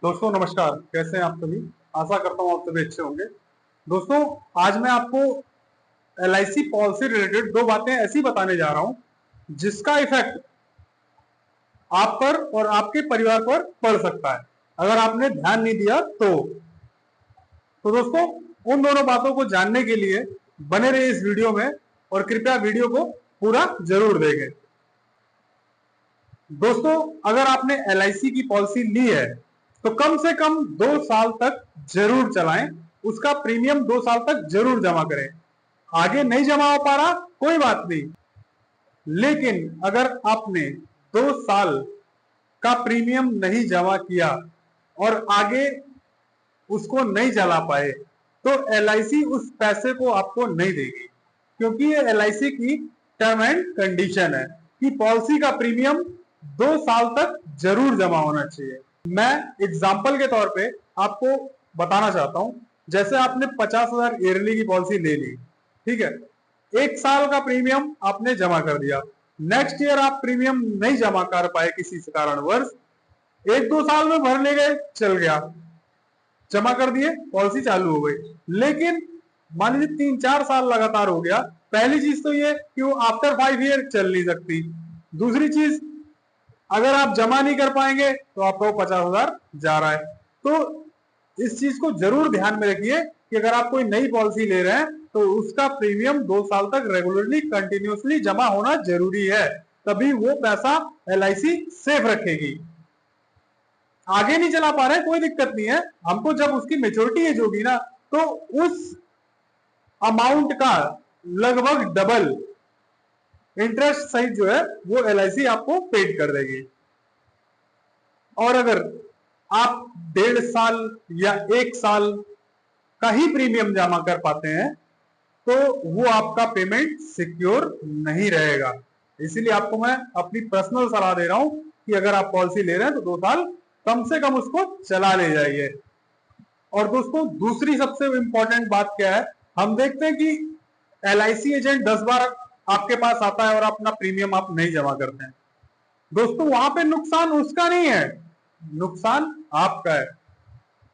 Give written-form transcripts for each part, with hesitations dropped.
दोस्तों नमस्कार, कैसे हैं आप सभी। आशा करता हूँ आप सभी अच्छे होंगे। दोस्तों आज मैं आपको LIC पॉलिसी रिलेटेड दो बातें ऐसी बताने जा रहा हूँ जिसका इफेक्ट आप पर और आपके परिवार पर पड़ सकता है अगर आपने ध्यान नहीं दिया तो दोस्तों उन दोनों बातों को जानने के लिए बने रहिए इस वीडियो में और कृपया वीडियो को पूरा जरूर देखें। दोस्तों अगर आपने LIC की पॉलिसी ली है तो कम से कम 2 साल तक जरूर चलाएं, उसका प्रीमियम 2 साल तक जरूर जमा करें। आगे नहीं जमा हो पा रहा कोई बात नहीं, लेकिन अगर आपने 2 साल का प्रीमियम नहीं जमा किया और आगे उसको नहीं चला पाए तो LIC उस पैसे को आपको नहीं देगी, क्योंकि ये LIC की टर्म एंड कंडीशन है कि पॉलिसी का प्रीमियम 2 साल तक जरूर जमा होना चाहिए। मैं एग्जाम्पल के तौर पे आपको बताना चाहता हूं, जैसे आपने 50,000 ईयरली की पॉलिसी ले ली, ठीक है, 1 साल का प्रीमियम आपने जमा कर दिया, नेक्स्ट ईयर आप प्रीमियम नहीं जमा कर पाए किसी कारणवश, 1-2 साल में भर ले गए, चल गया, जमा कर दिए, पॉलिसी चालू हो गई। लेकिन मान लीजिए 3-4 साल लगातार हो गया। पहली चीज तो ये कि वो आफ्टर 5 ईयर चल नहीं सकती। दूसरी चीज, अगर आप जमा नहीं कर पाएंगे तो आपको 50,000 जा रहा है। तो इस चीज को जरूर ध्यान में रखिए कि अगर आप कोई नई पॉलिसी ले रहे हैं तो उसका प्रीमियम 2 साल तक रेगुलरली कंटिन्यूसली जमा होना जरूरी है, तभी वो पैसा LIC सेफ रखेगी। आगे नहीं चला पा रहे कोई दिक्कत नहीं है, हमको जब उसकी मेच्योरिटी एज होगी ना तो उस अमाउंट का लगभग डबल इंटरेस्ट सहित जो है वो LIC आपको पेड कर देगी। और अगर आप 1.5 साल या 1 साल का ही प्रीमियम जमा कर पाते हैं तो वो आपका पेमेंट सिक्योर नहीं रहेगा। इसीलिए आपको मैं अपनी पर्सनल सलाह दे रहा हूं कि अगर आप पॉलिसी ले रहे हैं तो 2 साल कम से कम उसको चला ले जाइए। और दोस्तों दूसरी सबसे इंपॉर्टेंट बात क्या है, हम देखते हैं कि LIC एजेंट 10 बार आपके पास आता है और अपना प्रीमियम आप नहीं जमा करते हैं। दोस्तों वहां पे नुकसान उसका नहीं है, नुकसान आपका है।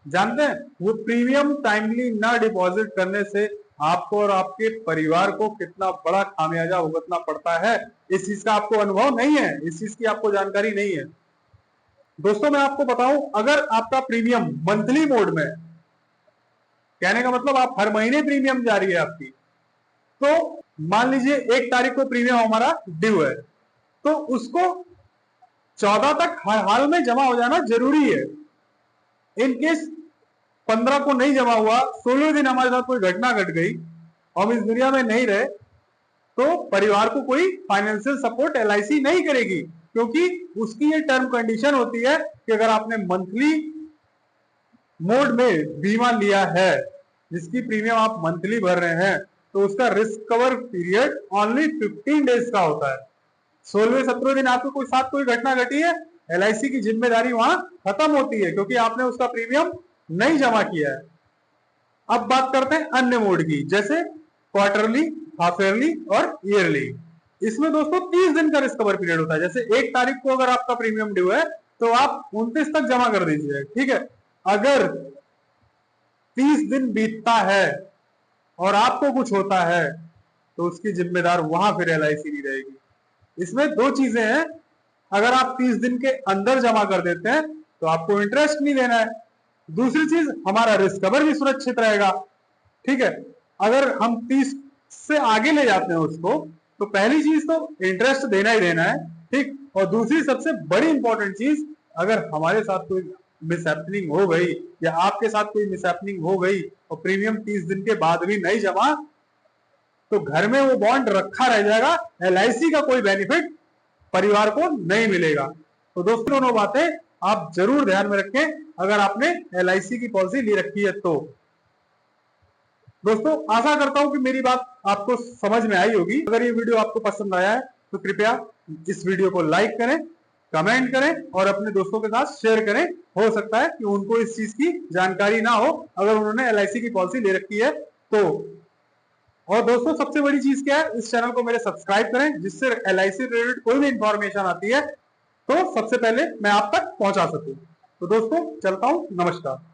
जानते हैं वो प्रीमियम टाइमली ना डिपॉजिट करने से आपको और आपके परिवार को कितना बड़ा खामियाजा भुगतना पड़ता है, इस चीज का आपको अनुभव नहीं है, इस चीज की आपको जानकारी नहीं है। दोस्तों मैं आपको बताऊं, अगर आपका प्रीमियम मंथली मोड में, कहने का मतलब आप हर महीने प्रीमियम जा रही है आपकी, तो मान लीजिए 1 तारीख को प्रीमियम हमारा ड्यू है तो उसको 14 तक हर हाल में जमा हो जाना जरूरी है। इन केस 15 को नहीं जमा हुआ, 16 दिन हमारे साथ कोई घटना घट गई, हम इस दुनिया में नहीं रहे, तो परिवार को कोई फाइनेंशियल सपोर्ट LIC नहीं करेगी, क्योंकि उसकी ये टर्म कंडीशन होती है कि अगर आपने मंथली मोड में बीमा लिया है जिसकी प्रीमियम आप मंथली भर रहे हैं तो उसका risk cover period only 15 days का होता है। 16वें-17वें दिन आपको कोई साथ कोई घटना घटी है, LIC की जिम्मेदारी वहां खत्म होती है, क्योंकि आपने उसका प्रीमियम नहीं जमा किया है। अब बात करते हैं अन्य मोड की, जैसे क्वार्टरली, हाफ ईयरली और ईयरली। इसमें दोस्तों 30 दिन का रिस्क कवर पीरियड होता है। जैसे 1 तारीख को अगर आपका प्रीमियम ड्यू है तो आप 29 तक जमा कर दीजिए, ठीक है। अगर 30 दिन बीतता है और आपको कुछ होता है तो उसकी जिम्मेदार वहां फिर LIC नहीं रहेगी। इसमें 2 चीजें हैं, अगर आप 30 दिन के अंदर जमा कर देते हैं तो आपको इंटरेस्ट नहीं देना है, दूसरी चीज हमारा रिस्क कवर भी सुरक्षित रहेगा, ठीक है। अगर हम 30 से आगे ले जाते हैं उसको तो पहली चीज तो इंटरेस्ट देना ही देना है, ठीक, और दूसरी सबसे बड़ी इंपॉर्टेंट चीज, अगर हमारे साथ कोई मिसहैपनिंग हो गई या आपके साथ कोई मिसहैपनिंग हो गई और प्रीमियम 30 दिन के बाद भी नहीं जमा, तो घर में वो बॉन्ड रखा रह जाएगा, LIC का कोई बेनिफिट परिवार को नहीं मिलेगा। तो दोस्तों दोनों बातें आप जरूर ध्यान में रखें अगर आपने LIC की पॉलिसी ले रखी है तो। दोस्तों आशा करता हूं कि मेरी बात आपको समझ में आई होगी। अगर ये वीडियो आपको पसंद आया है तो कृपया इस वीडियो को लाइक करें, कमेंट करें और अपने दोस्तों के साथ शेयर करें। हो सकता है कि उनको इस चीज की जानकारी ना हो अगर उन्होंने LIC की पॉलिसी ले रखी है तो। और दोस्तों सबसे बड़ी चीज क्या है, इस चैनल को मेरे सब्सक्राइब करें, जिससे LIC रिलेटेड कोई भी इंफॉर्मेशन आती है तो सबसे पहले मैं आप तक पहुंचा सकूं। तो दोस्तों चलता हूं, नमस्कार।